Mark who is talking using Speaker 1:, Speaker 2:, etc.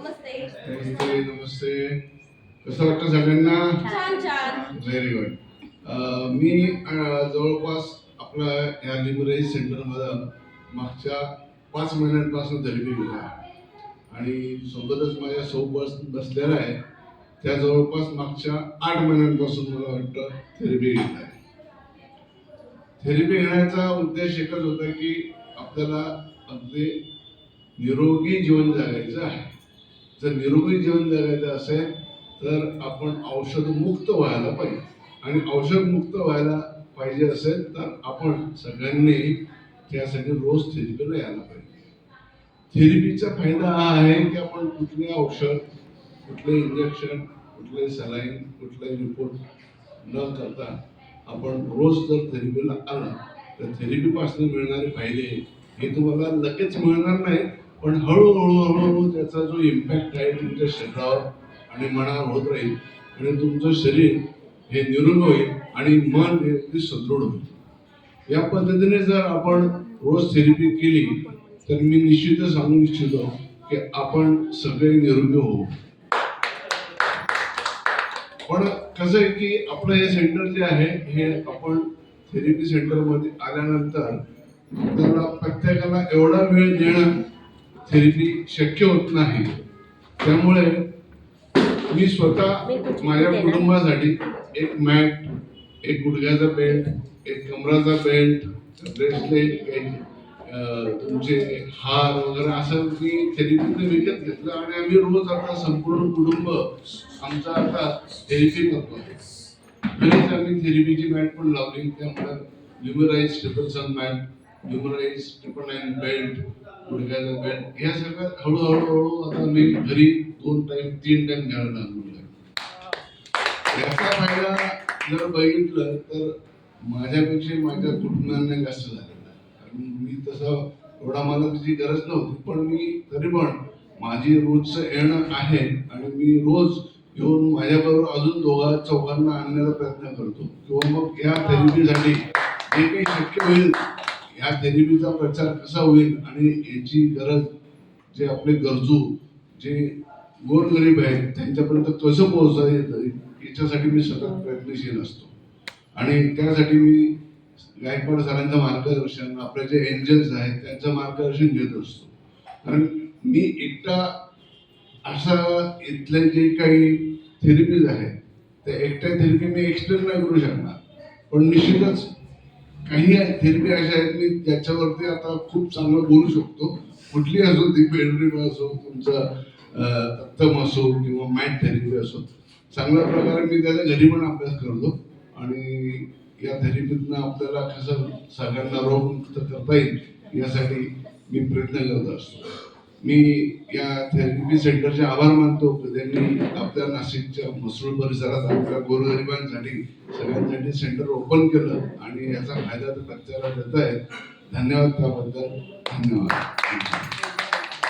Speaker 1: नमस्ते.
Speaker 2: नमस्ते नमस्ते. कसं वाटतं सगळ्यांना?
Speaker 1: छान छान.
Speaker 2: Very good. मी जवळपास आपल्या या लिबराईज सेंटरमध्ये मागच्या 5 महिन्यांपासून थेरपी घेत आहे आणि सोबतच माझ्या सोबत बसलेला आहे त्या जवळपास मागच्या 8 महिन्यांपासून मला वाटतं थेरपी घेत आहे. थेरपी घेण्याचा उद्देश एकच होता की आपल्याला अगदी निरोगी जीवन जगायचं आहे. जर निरोगी जीवन जगायचं असेल तर आपण औषधमुक्त व्हायला पाहिजे आणि औषधमुक्त व्हायला पाहिजे असेल तर आपण सगळ्यांनी त्यासाठी रोज थेरपीला यायला पाहिजे. थेरपीचा फायदा हा आहे की आपण कुठले औषध, कुठले इंजेक्शन, कुठले सलाईन, कुठलाही रिपोर्ट न करता आपण रोज जर थेरपीला आला तर थेरपीपासून मिळणारे फायदे हे तुम्हाला लगेच मिळणार नाही, पण हळूहळू त्याचा जो इम्पॅक्ट आहे तुमच्या शरीरावर आणि मनावर होत राहील आणि तुमचं शरीर हे निरोगी होईल आणि मन हे अगदी सदृढ होईल. या पद्धतीने जर आपण रोज थेरपी केली तर मी निश्चितच सांगू इच्छितो की आपण सगळे निरोगी होऊ. पण कसं आहे की आपलं हे सेंटर जे आहे हे आपण थेरपी सेंटरमध्ये आल्यानंतर आपल्याला प्रत्येकाला एवढा वेळ देणं थेरपी शक्य होत नाही. त्यामुळे मी स्वतः माझ्या कुटुंबासाठी एक मॅट, एक गुडघ्याचा बेल्ट, एक कमराचा बेल्ट, ब्रेसलेट, तुमचे हार वगैरे असं मी थेरपीचं विकत घेतलं आणि आम्ही रोज आता संपूर्ण कुटुंब आमचा आता थेरपी करतो. घरीच आम्ही थेरपीची मॅट पण लावली. त्यामुळे ल्युमराईज ट्रिपल सन मॅट, ल्युमराईज 999 बेल्ट, गुडघ्याचा बेल्ट या सगळं हळूहळू आता मी घरी 2 टाइम 3 टाइम घ्यायला लागलो. याचा फायदा जर बघितलं तर माझ्यापेक्षा माझ्या कुटुंबांना जास्त झालेला आहे. कारण मी तसं एवढा मला त्याची गरज नव्हती, पण मी तरी पण माझी रोजचं येणं आहे आणि मी रोज येऊन माझ्याबरोबर अजून 2-4 आणण्याचा प्रयत्न करतो किंवा मग या थेरपीसाठी जे काही शक्य होईल या थेरपीचा प्रचार कसा होईल आणि याची गरज जे आपले गरजू जे गोरगरीब आहेत त्यांच्यापर्यंत कसं पोहोचता येतं याच्यासाठी मी सतत प्रयत्नशील असतो. आणि त्यासाठी मी गायकवाड सरांचं मार्गदर्शन, आपले जे एंजल्स आहेत त्यांचं मार्गदर्शन घेत असतो. कारण मी एकटा असा इथले जे काही थेरपीज आहेत त्या एकट्या थेरपी मी एक्सप्लेन नाही करू शकणार, पण निश्चितच काही थेरपी अशा आहेत मी त्याच्यावरती आता खूप चांगलं बोलू शकतो. कुठली असो ती पेडड्रीम असो, तुमचं तत्तम असो किंवा मॅट थेरपी असो, चांगल्या प्रकारे मी त्याचा घरी पण अभ्यास करतो आणि या थेरपीतनं आपल्याला कसं सगळ्यांना रोगमुक्त करता येईल यासाठी मी प्रयत्न करत असतो. मी या थेरपी सेंटरचे आभार मानतो की त्यांनी आपल्या नाशिकच्या म्हसरूळ परिसरात आपल्या गोरगरिबांसाठी सगळ्यांसाठी सेंटर ओपन केलं आणि याचा फायदा तर प्रत्येकाला देत आहे. धन्यवाद त्याबद्दल. धन्यवाद.